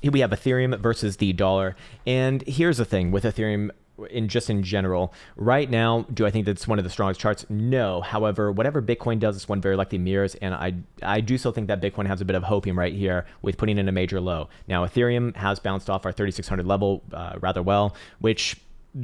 Here we have Ethereum versus the dollar. And here's the thing with Ethereum in general, right now, do I think that's one of the strongest charts? No. However, whatever Bitcoin does, this one very likely mirrors, and I do still think that Bitcoin has a bit of hopium right here with putting in a major low. Now, Ethereum has bounced off our 3,600 level rather well, which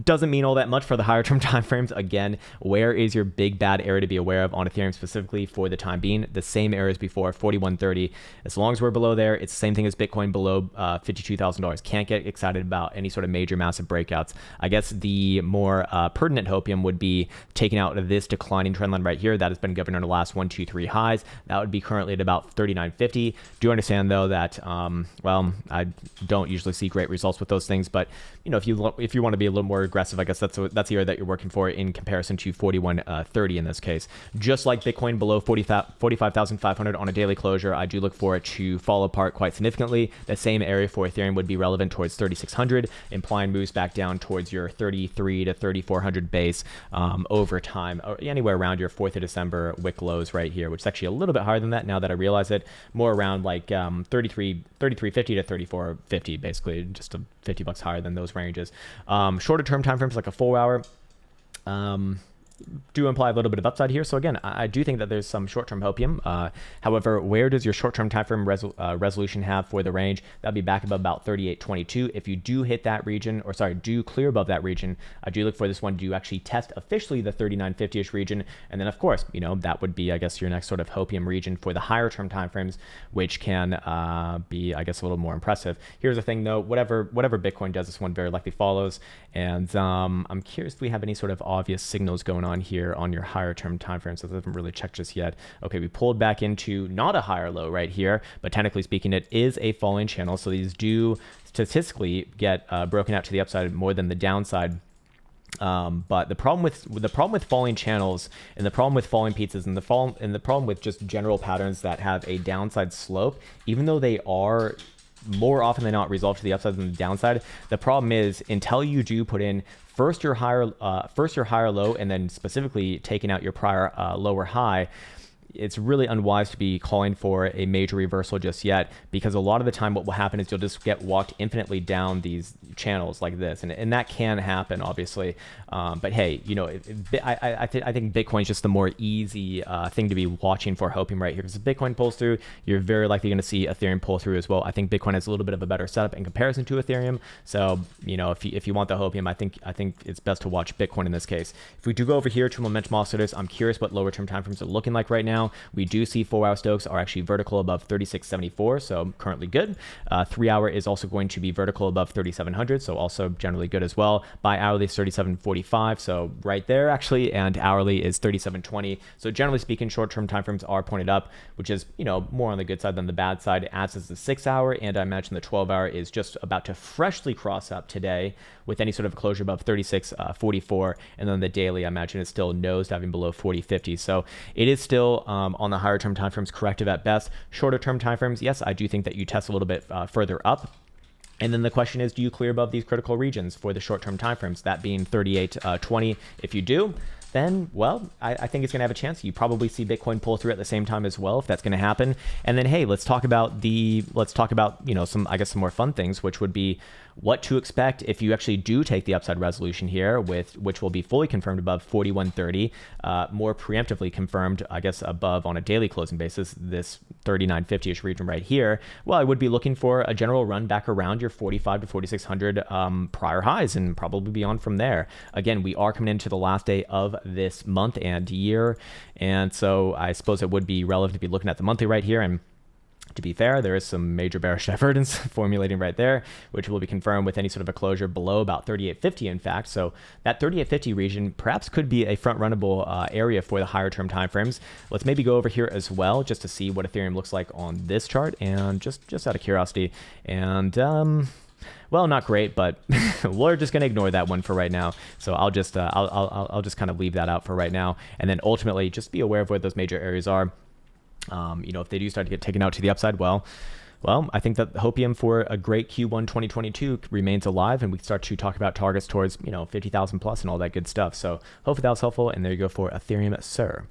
doesn't mean all that much for the higher term timeframes. Again, where is your big bad area to be aware of on Ethereum specifically for the time being? The same area as before, 4130. As long as we're below there, it's the same thing as Bitcoin below $52,000. Can't get excited about any sort of major massive breakouts. I guess the more pertinent hopium would be taking out this declining trend line right here that has been governed on the last 1, 2, 3 highs. That would be currently at about 3950. Do understand though that well, I don't usually see great results with those things, but you know, if you want to be a little more aggressive, I guess that's the area that you're working for in comparison to 4130 in this case. Just like Bitcoin below 45,500 on a daily closure, I do look for it to fall apart quite significantly. The same area for Ethereum would be relevant towards 3,600, implying moves back down towards your 33 to 3,400 base over time, or anywhere around your 4th of December wick lows right here, which is actually a little bit higher than that now that I realize it. More around like 3350 to 3450, basically just $50 higher than those ranges. Shorter term time frames like a 4 hour do imply a little bit of upside here. So again, I do think that there's some short-term hopium. However, where does your short-term time frame resolution have for the range? That'd be back above about 38.22. If you do hit that region, or sorry, do clear above that region, I do look for this one to actually test officially the 3950-ish region. And then of course, you know, that would be, I guess, your next sort of hopium region for the higher term time frames, which can be, I guess, a little more impressive. Here's the thing though, whatever Bitcoin does, this one very likely follows. And I'm curious if we have any sort of obvious signals going on here on your higher term time frames. So I haven't really checked just yet. Okay, we pulled back into not a higher low right here, but technically speaking, it is a falling channel. So these do statistically get broken out to the upside more than the downside. But the problem with falling channels, and the problem with falling pizzas, and the problem with just general patterns that have a downside slope, even though they are more often than not resolved to the upside than the downside, the problem is until you do put in first your higher low, and then specifically taking out your prior lower high, it's really unwise to be calling for a major reversal just yet, because a lot of the time what will happen is you'll just get walked infinitely down these channels like this, and that can happen obviously. But hey, you know, I think Bitcoin's just the more easy thing to be watching for hopium right here, because if Bitcoin pulls through, you're very likely going to see Ethereum pull through as well. I think Bitcoin has a little bit of a better setup in comparison to Ethereum, so you know, if you want the hopium, I think it's best to watch Bitcoin in this case. If we do go over here to momentum oscillators, I'm curious what lower term timeframes are looking like right now. We do see 4-hour Stokes are actually vertical above 36.74, so currently good. 3-hour is also going to be vertical above 3,700, so also generally good as well. Bi-hourly is 37.45, so right there actually, and hourly is 37.20. So generally speaking, short-term timeframes are pointed up, which is, you know, more on the good side than the bad side, as is the 6-hour, and I imagine the 12-hour is just about to freshly cross up today with any sort of closure above 36.44, and then the daily, I imagine, is still nosediving below 40.50. So it is still on the higher term timeframes corrective at best. Shorter term timeframes, yes, I do think that you test a little bit further up. And then the question is, do you clear above these critical regions for the short-term timeframes, that being 38.20? If you do, then, well, I think it's going to have a chance. You probably see Bitcoin pull through at the same time as well, if that's going to happen. And then, hey, let's talk about, you know, some more fun things, which would be what to expect if you actually do take the upside resolution here, which will be fully confirmed above 4130, more preemptively confirmed, I guess, above on a daily closing basis, this 3950-ish region right here. Well, I would be looking for a general run back around your 45 to 4600 prior highs, and probably beyond from there. Again, we are coming into the last day of this month and year, and so I suppose it would be relevant to be looking at the monthly right here. And to be fair, there is some major bearish divergence formulating right there, which will be confirmed with any sort of a closure below about 3850, in fact. So that 3850 region perhaps could be a front runnable area for the higher term timeframes. Let's maybe go over here as well, just to see what Ethereum looks like on this chart, and just out of curiosity. And well, not great, but we're just going to ignore that one for right now. So I'll just I'll just kind of leave that out for right now, and then ultimately just be aware of what those major areas are. You know, if they do start to get taken out to the upside, well, I think that hopium for a great Q1 2022 remains alive, and we start to talk about targets towards, you know, 50,000 plus and all that good stuff. So hopefully that was helpful, and there you go for Ethereum, sir.